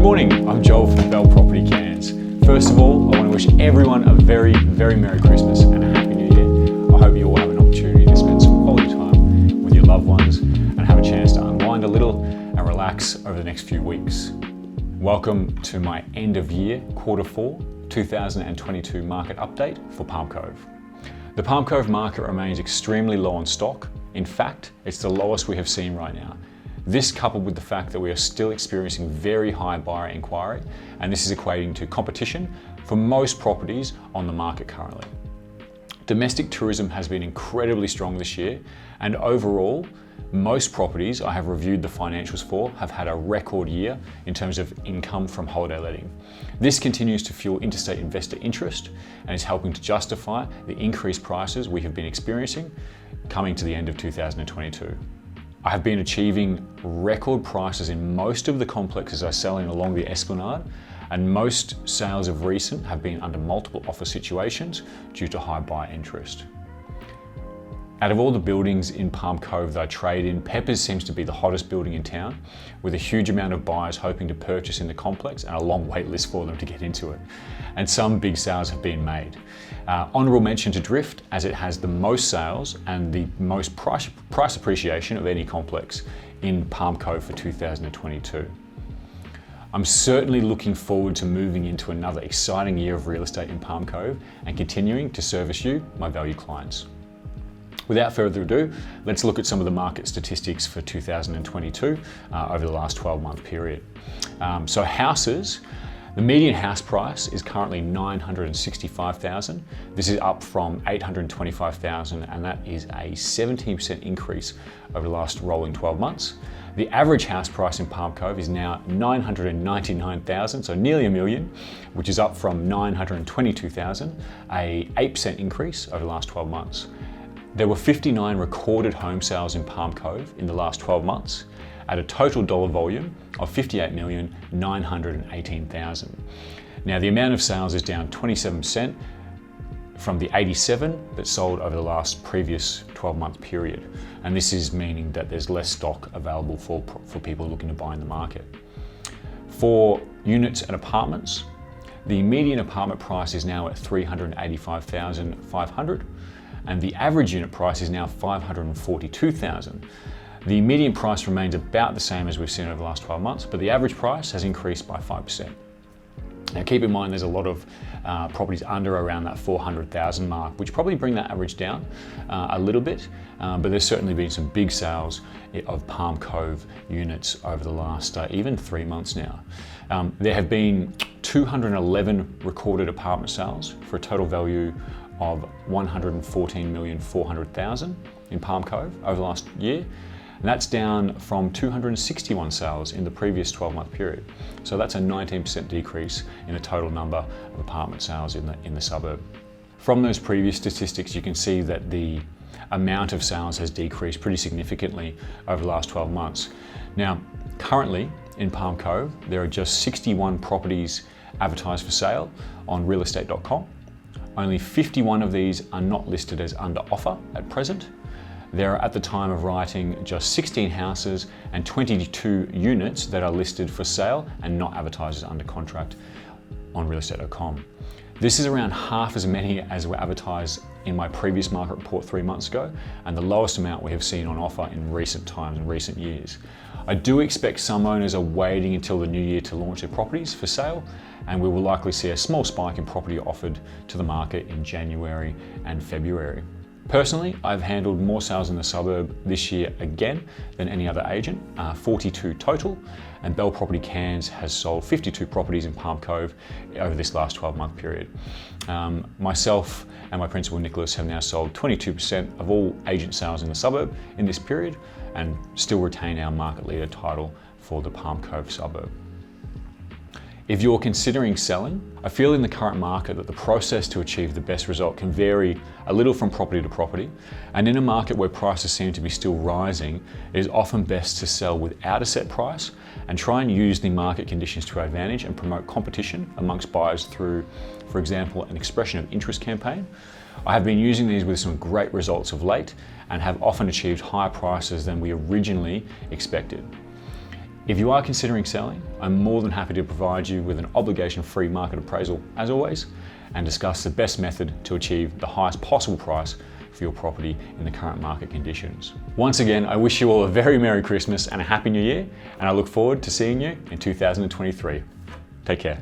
morning, I'm Joel from Bell Property Cairns. First of all, I want to wish everyone a very, very Merry Christmas and a Happy New Year. I hope you all have an opportunity to spend some quality time with your loved ones and have a chance to unwind a little and relax over the next few weeks. Welcome to my end of year, Q4 2022 market update for Palm Cove. The Palm Cove market remains extremely low on stock. In fact, it's the lowest we have seen right now. This coupled with the fact that we are still experiencing very high buyer inquiry, and this is equating to competition for most properties on the market currently. Domestic tourism has been incredibly strong this year, and overall, most properties I have reviewed the financials for have had a record year in terms of income from holiday letting. This continues to fuel interstate investor interest and is helping to justify the increased prices we have been experiencing coming to the end of 2022. I have been achieving record prices in most of the complexes I sell in along the Esplanade, and most sales of recent have been under multiple offer situations due to high buyer interest. Out of all the buildings in Palm Cove that I trade in, Peppers seems to be the hottest building in town, with a huge amount of buyers hoping to purchase in the complex and a long wait list for them to get into it. And some big sales have been made. Honourable mention to Drift, as it has the most sales and the most price appreciation of any complex in Palm Cove for 2022. I'm certainly looking forward to moving into another exciting year of real estate in Palm Cove and continuing to service you, my valued clients. Without further ado, let's look at some of the market statistics for 2022 over the last 12-month period. So houses, the median house price is currently $965,000. This is up from $825,000, and that is a 17% increase over the last rolling 12 months. The average house price in Palm Cove is now $999,000, so nearly $1 million, which is up from $922,000, a 8% increase over the last 12 months. There were 59 recorded home sales in Palm Cove in the last 12 months at a total dollar volume of $58,918,000. Now the amount of sales is down 27% from the 87 that sold over the last previous 12-month period. And this is meaning that there's less stock available for people looking to buy in the market. For units and apartments, the median apartment price is now at $385,500. And the average unit price is now $542,000. The median price remains about the same as we've seen over the last 12 months, but the average price has increased by 5%. Now keep in mind there's a lot of properties under around that $400,000 mark, which probably bring that average down a little bit, but there's certainly been some big sales of Palm Cove units over the last even 3 months now. There have been 211 recorded apartment sales for a total value of $114,400,000 in Palm Cove over the last year. And that's down from 261 sales in the previous 12-month period. So that's a 19% decrease in the total number of apartment sales in the suburb. From those previous statistics, you can see that the amount of sales has decreased pretty significantly over the last 12 months. Now, currently in Palm Cove, there are just 61 properties advertised for sale on realestate.com. Only 51 of these are not listed as under offer at present. There are, at the time of writing, just 16 houses and 22 units that are listed for sale and not advertised as under contract on realestate.com. This is around half as many as were advertised in my previous market report 3 months ago, and the lowest amount we have seen on offer in recent times, in recent years. I do expect some owners are waiting until the new year to launch their properties for sale, and we will likely see a small spike in property offered to the market in January and February. Personally, I've handled more sales in the suburb this year again than any other agent, 42 total, and Bell Property Cairns has sold 52 properties in Palm Cove over this last 12-month period. Myself and my principal Nicholas have now sold 22% of all agent sales in the suburb in this period and still retain our market leader title for the Palm Cove suburb. If you're considering selling, I feel in the current market that the process to achieve the best result can vary a little from property to property. And in a market where prices seem to be still rising, it is often best to sell without a set price and try and use the market conditions to our advantage and promote competition amongst buyers through, for example, an expression of interest campaign. I have been using these with some great results of late and have often achieved higher prices than we originally expected. If you are considering selling, I'm more than happy to provide you with an obligation-free market appraisal, as always, and discuss the best method to achieve the highest possible price for your property in the current market conditions. Once again, I wish you all a very Merry Christmas and a Happy New Year, and I look forward to seeing you in 2023. Take care.